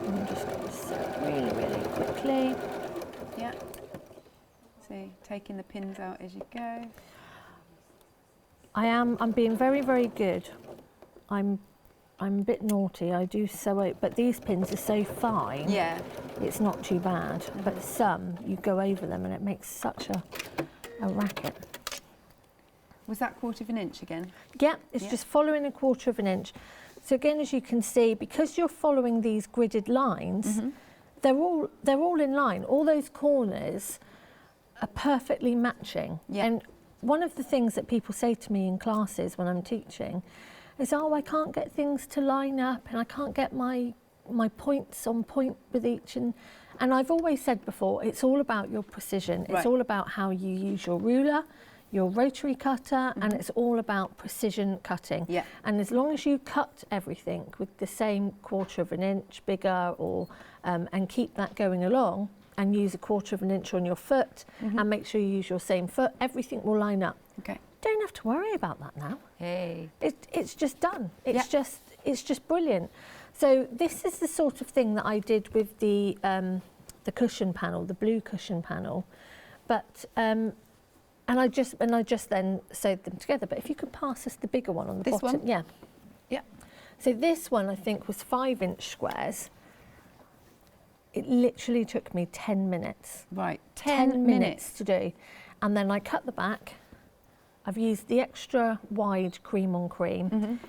And I'm just going to sew it really, really quickly. Yeah. See, taking the pins out as you go. I'm being very, very good. I'm a bit naughty. I do sew out, but these pins are so fine. Yeah. It's not too bad. But some, you go over them and it makes such a racket. Was that 1/4 inch again? Yeah, it's just following 1/4 inch. So again, as you can see, because you're following these gridded lines, they're all in line. All those corners are perfectly matching. Yeah. And one of the things that people say to me in classes when I'm teaching is, oh, I can't get things to line up and I can't get my points on point with each. And I've always said before, it's all about your precision. It's all about how you use your ruler, your rotary cutter, and it's all about precision cutting. Yeah. And as long as you cut everything with the same 1/4 inch bigger, or and keep that going along, and use 1/4 inch on your foot, and make sure you use your same foot, everything will line up. Okay. Don't have to worry about that now. Hey. It's just done. It's just brilliant. So this is the sort of thing that I did with the cushion panel, the blue cushion panel, but and I just then sewed them together. But if you could pass us the bigger one on the This bottom, one? yeah. Yeah. So this one I think was 5-inch squares. It literally took me 10 minutes. Right. 10 minutes to do, and then I cut the back. I've used the extra wide cream on cream.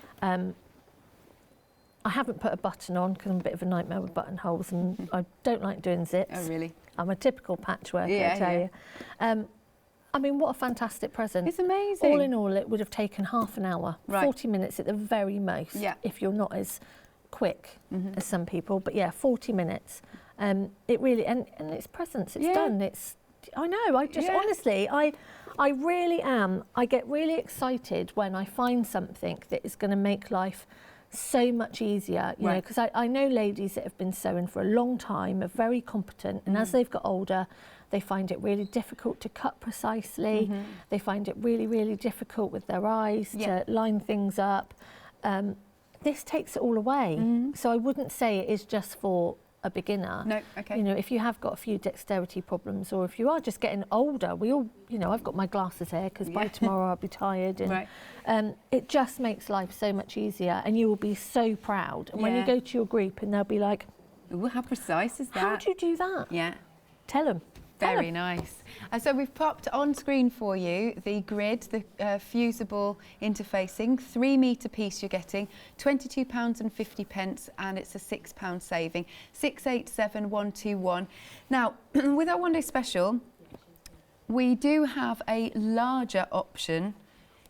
I haven't put a button on because I'm a bit of a nightmare with buttonholes and I don't like doing zips. Oh, really? I'm a typical patchworker, Yeah, I tell yeah. you. I mean, what a fantastic present. It's amazing. All in all, it would have taken half an hour, Right. 40 minutes at the very most, if you're not as quick as some people. But yeah, 40 minutes. It really, and it's presents, it's done. I know, I just, honestly, I really am. I get really excited when I find something that is going to make life so much easier, you know, because I know ladies that have been sewing for a long time, are very competent, and as they've got older, they find it really difficult to cut precisely. They find it really, really difficult with their eyes to line things up. This takes it all away. So I wouldn't say it is just for a beginner. No, okay. You know, if you have got a few dexterity problems, or if you are just getting older, we all, you know, I've got my glasses here because by tomorrow I'll be tired, and it just makes life so much easier, and you will be so proud. And when you go to your group and they'll be like, "Ooh, how precise is that? How do you do that?" Yeah. Tell them. Very nice. So we've popped on screen for you the grid, the Fusible Interfacing, 3 metre piece you're getting, £22.50, and it's a £6 saving, 687121. Now, with our one day special, we do have a larger option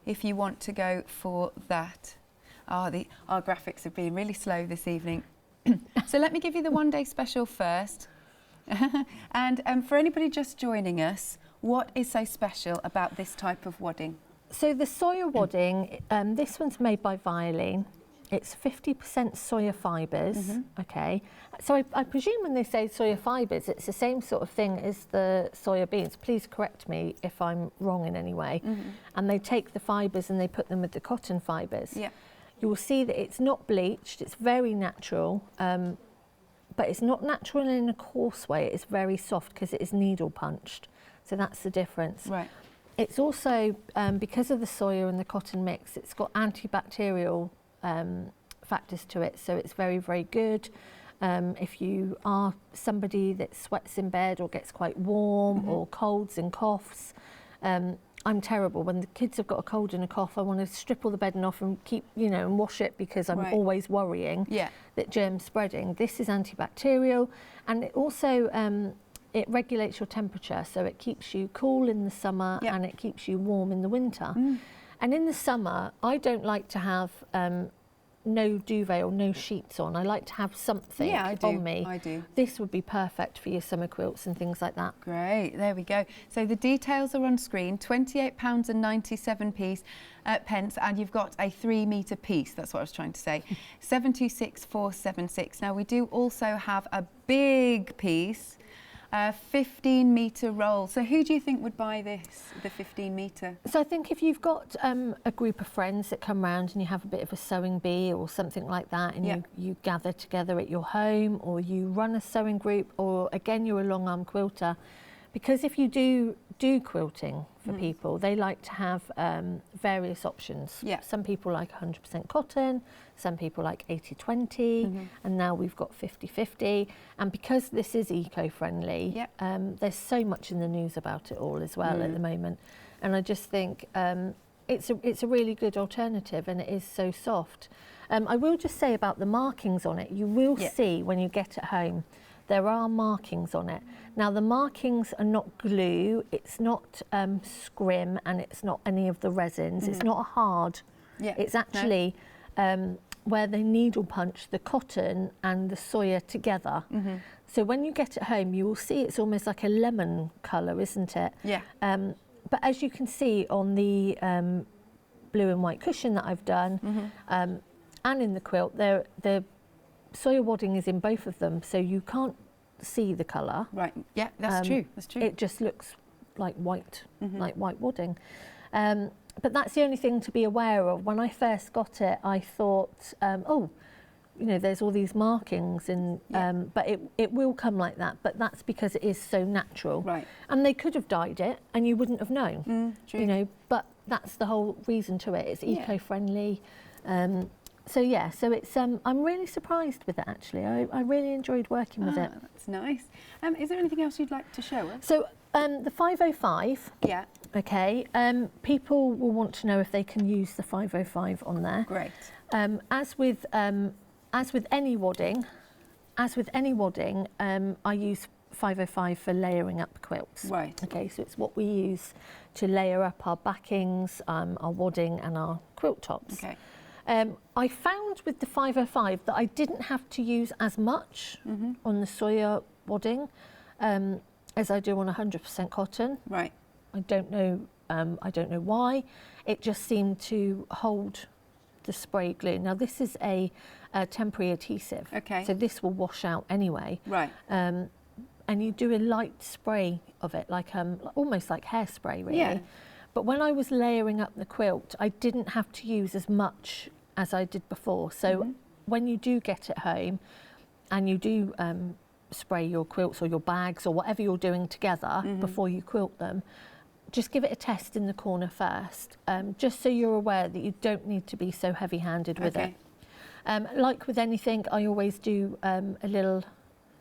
if you want to go for that. Our graphics have been really slow this evening. So let me give you the one day special first. And for anybody just joining us, what is so special about this type of wadding? So the Soya wadding, this one's made by Violin. It's 50% soya fibres, okay? So I presume when they say soya fibres, it's the same sort of thing as the soya beans. Please correct me if I'm wrong in any way. And they take the fibres and they put them with the cotton fibres. Yeah. You will see that it's not bleached, it's very natural. But it's not natural in a coarse way. It's very soft because it is needle punched. So that's the difference. Right. It's also, because of the soya and the cotton mix, it's got antibacterial factors to it. So it's very, very good. If you are somebody that sweats in bed or gets quite warm or colds and coughs, I'm terrible. When the kids have got a cold and a cough, I want to strip all the bedding off and keep, you know, and wash it because I'm always worrying that germs spreading. This is antibacterial, and it also it regulates your temperature, so it keeps you cool in the summer and it keeps you warm in the winter. And in the summer, I don't like to have no duvet or no sheets on. I like to have something on me. I do. This would be perfect for your summer quilts and things like that. Great, there we go. So the details are on screen, £28.97 pence, and you've got a 3 metre piece, that's what I was trying to say, 726476. Now we do also have a big piece, 15 metre roll. So who do you think would buy this, the 15 metre? So I think if you've got a group of friends that come round and you have a bit of a sewing bee or something like that, and you gather together at your home, or you run a sewing group, or again you're a long arm quilter, because if you do quilting for people, they like to have various options. Some people like 100% cotton, some people like 80-20, and now we've got 50-50. And because this is eco-friendly, there's so much in the news about it all as well at the moment. And I just think it's a really good alternative, and it is so soft. I will just say about the markings on it, you will see when you get it home, there are markings on it. Now the markings are not glue, it's not scrim, and it's not any of the resins. It's not a hard. It's actually where they needle punch the cotton and the soya together. So when you get it home, you will see it's almost like a lemon colour, isn't it? But as you can see on the blue and white cushion that I've done, and in the quilt, the soya wadding is in both of them, so you can't see the colour. Right, yeah, that's true, that's true. It just looks like white, like white wadding. But that's the only thing to be aware of. When I first got it, I thought, oh, you know, there's all these markings, and but it will come like that. But that's because it is so natural. Right. And they could have dyed it, and you wouldn't have known. True. You know, but that's the whole reason to it. It's eco-friendly. So yeah, so it's I'm really surprised with it actually. I really enjoyed working with it. That's nice. Is there anything else you'd like to show us? So the 505. Yeah. Okay. People will want to know if they can use the 505 on there. Great. As with any wadding, I use 505 for layering up quilts. Right. Okay, so it's what we use to layer up our backings, our wadding and our quilt tops. Okay. I found with the 505 that I didn't have to use as much on the Soya wadding as I do on 100% cotton. Right. I don't know why. It just seemed to hold the spray glue. Now this is a temporary adhesive, Okay. so this will wash out anyway. Right. And you do a light spray of it, like almost like hairspray, really. Yeah. But when I was layering up the quilt, I didn't have to use as much as I did before. So when you do get it home and you do spray your quilts or your bags or whatever you're doing together before you quilt them, just give it a test in the corner first, just so you're aware that you don't need to be so heavy-handed with it. Like with anything, I always do a little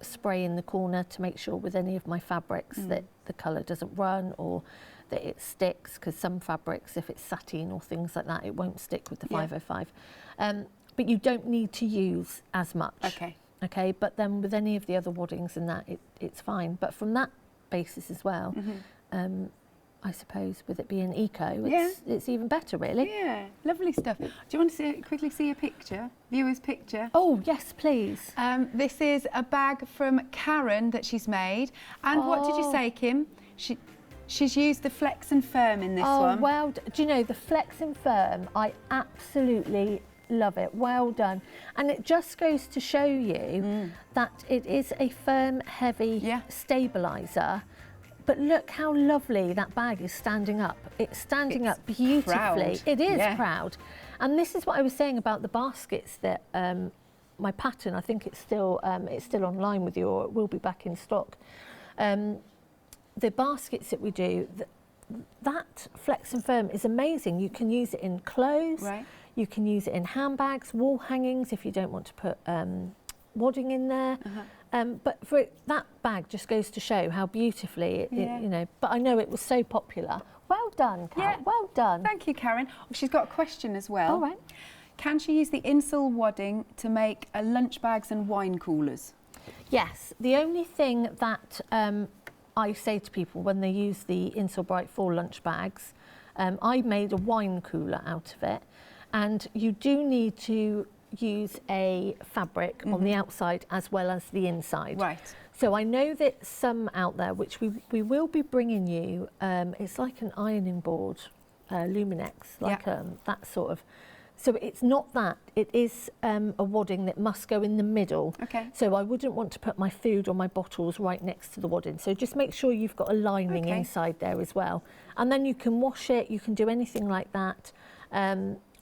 spray in the corner to make sure with any of my fabrics that the colour doesn't run or that it sticks, because some fabrics, if it's sateen or things like that, it won't stick with the 505. But you don't need to use as much. Okay. Okay, but then with any of the other waddings and that, it's fine. But from that basis as well, I suppose with it being eco, it's even better, really. Yeah, lovely stuff. Do you want to quickly see a picture, viewer's picture? Oh, yes, please. This is a bag from Karen that she's made. And what did you say, Kim? She's used the Flex and Firm in this one. Oh, well, do you know, the Flex and Firm, I absolutely love it. Well done. And it just goes to show you that it is a firm, heavy stabiliser. But look how lovely that bag is standing up. It's standing up beautifully. Proud. It is proud. And this is what I was saying about the baskets that my pattern, I think it's still online with you, or it will be back in stock. The baskets that we do, that Flex and Firm is amazing. You can use it in clothes, you can use it in handbags, wall hangings if you don't want to put wadding in there. But that bag just goes to show how beautifully, you know, but I know it was so popular. Well done, Karen, well done. Thank you, Karen. She's got a question as well. All right. Can she use the Insole wadding to make lunch bags and wine coolers? Yes, the only thing that I say to people when they use the Insole Bright 4 lunch bags, I made a wine cooler out of it, and you do need to use a fabric on the outside as well as the inside. Right. So I know that some out there, which we will be bringing you, it's like an ironing board, Luminex, like that sort of. So it's not that, it is a wadding that must go in the middle. Okay. So I wouldn't want to put my food or my bottles right next to the wadding. So just make sure you've got a lining inside there as well. And then you can wash it, you can do anything like that.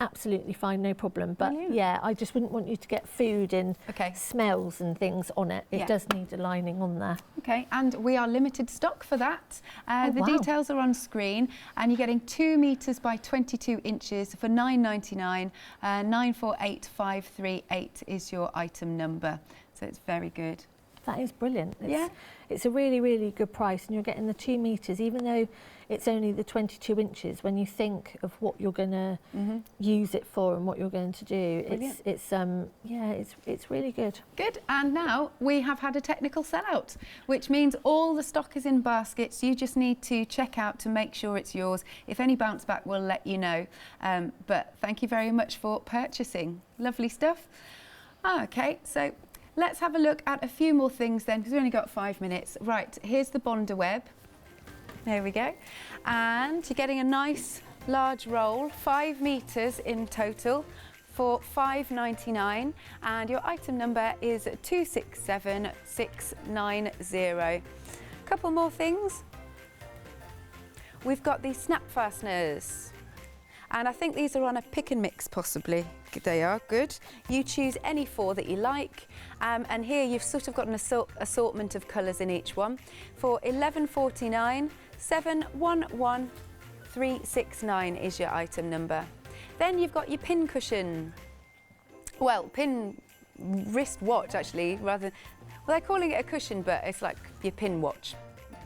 Absolutely fine, no problem. But yeah, I just wouldn't want you to get food and smells and things on it. It does need a lining on there. Okay, and we are limited stock for that. The details are on screen, and you're getting 2 metres by 22 inches for £9.99. 948538 is your item number, so it's very good. That is brilliant. It's a really, really good price, and you're getting the 2 metres, even though it's only the 22 inches. When you think of what you're going to use it for and what you're going to do, it's really good. Good. And now we have had a technical sellout, which means all the stock is in baskets. You just need to check out to make sure it's yours. If any bounce back, we'll let you know. But thank you very much for purchasing. Lovely stuff. Okay, so let's have a look at a few more things then, because we've only got 5 minutes. Right, here's the Bonder web. There we go. And you're getting a nice large roll, 5 metres in total, for £5.99. And your item number is 267690. Couple more things. We've got the snap fasteners. And I think these are on a pick and mix, possibly. They are good. You choose any 4 that you like. And here you've sort of got an assortment of colours in each one. For £11.49, 711369 is your item number. Then you've got your pin cushion. Well, pin wrist watch, actually, rather than, well, they're calling it a cushion, but it's like your pin watch.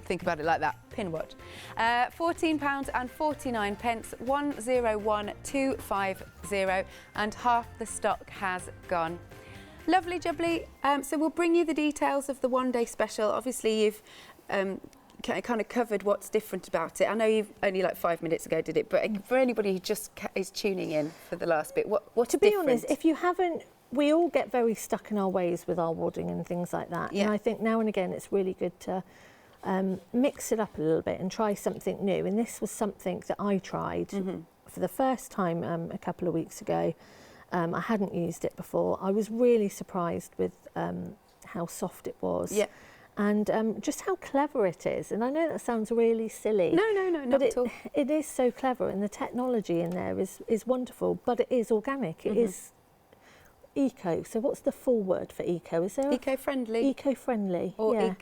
Think about it like that, pin watch. £14.49, 101250, and half the stock has gone. Lovely jubbly. So we'll bring you the details of the one-day special. Obviously, you've kind of covered what's different about it. I know you've only like 5 minutes ago did it, but for anybody who just is tuning in for the last bit, what's to be different? honest, if you haven't, we all get very stuck in our ways with our wadding and things like that. Yeah. And I think now and again it's really good to mix it up a little bit and try something new. And this was something that I tried for the first time a couple of weeks ago. I hadn't used it before. I was really surprised with how soft it was. Yeah. And just how clever it is. And I know that sounds really silly. No, not at all. It is so clever, and the technology in there is wonderful, but it is organic. It is eco. So what's the full word for eco? Is there Eco-friendly. Eco-friendly. Or yeah.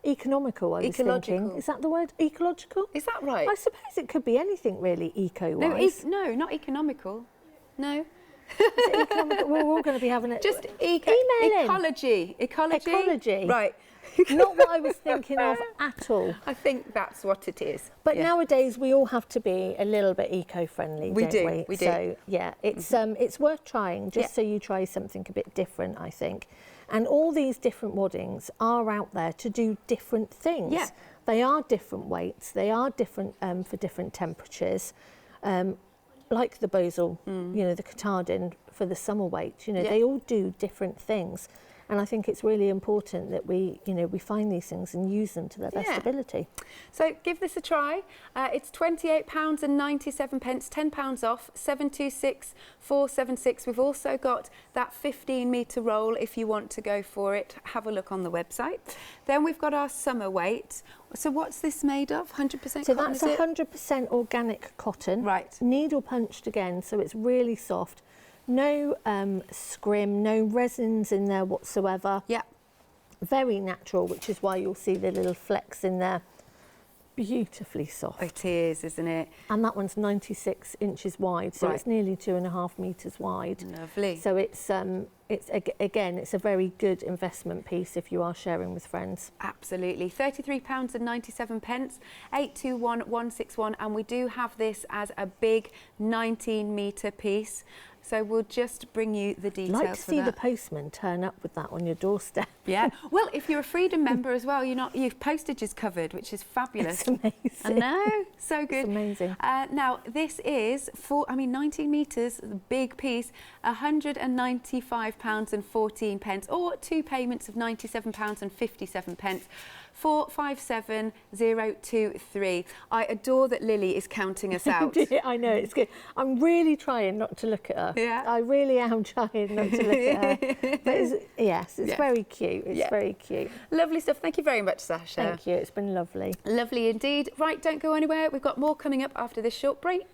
Economical, I was thinking. Ecological. Is that the word? Ecological? Is that right? I suppose it could be anything really eco-wise. No, not economical. No. Is it economical? We're all going to be having it. Just Email in. Ecology. Ecology. Right. Not what I was thinking of at all. I think that's what it is. But Yeah. nowadays we all have to be a little bit eco-friendly, We don't do, we? we do. So yeah, it's worth trying just Yeah. so you try something a bit different, I think. And all these different waddings are out there to do different things. Yeah. They are different weights. They are different for different temperatures. Like the Bosal, you know, the Catardin for the summer weight. You know, Yeah. they all do different things. And I think it's really important that we find these things and use them to their best Yeah. ability. So give this a try. It's £28.97, £10 off, 726476. We've also got that 15-metre roll if you want to go for it. Have a look on the website. Then we've got our summer weight. So what's this made of? 100% So cotton, that's is it? 100% organic cotton. Right. Needle punched again, so it's really soft. No scrim, no resins in there whatsoever. Yeah. Very natural, which is why you'll see the little flecks in there. Beautifully soft. It is, isn't it? And that one's 96 inches wide, so Right. it's nearly 2.5 metres wide. Lovely. So it's again, it's a very good investment piece if you are sharing with friends. Absolutely. £33.97, 821161, and we do have this as a big 19-metre piece. So we'll just bring you the details Like to for see that. the postman turn up with that on your doorstep. Yeah. Well, if you're a Freedom member as well, your postage is covered, which is fabulous. It's amazing. I know, so good. It's amazing. Now, this is 19 metres, the big piece, £195.14, or 2 payments of £97.57. 457023. I adore that Lily is counting us out. I know, it's good. I'm really trying not to look at her. Yeah. I really am trying not to look at her. But it's Yeah. very cute. It's Yeah. very cute. Lovely stuff. Thank you very much, Sasha. Thank you. It's been lovely. Lovely indeed. Right, don't go anywhere. We've got more coming up after this short break.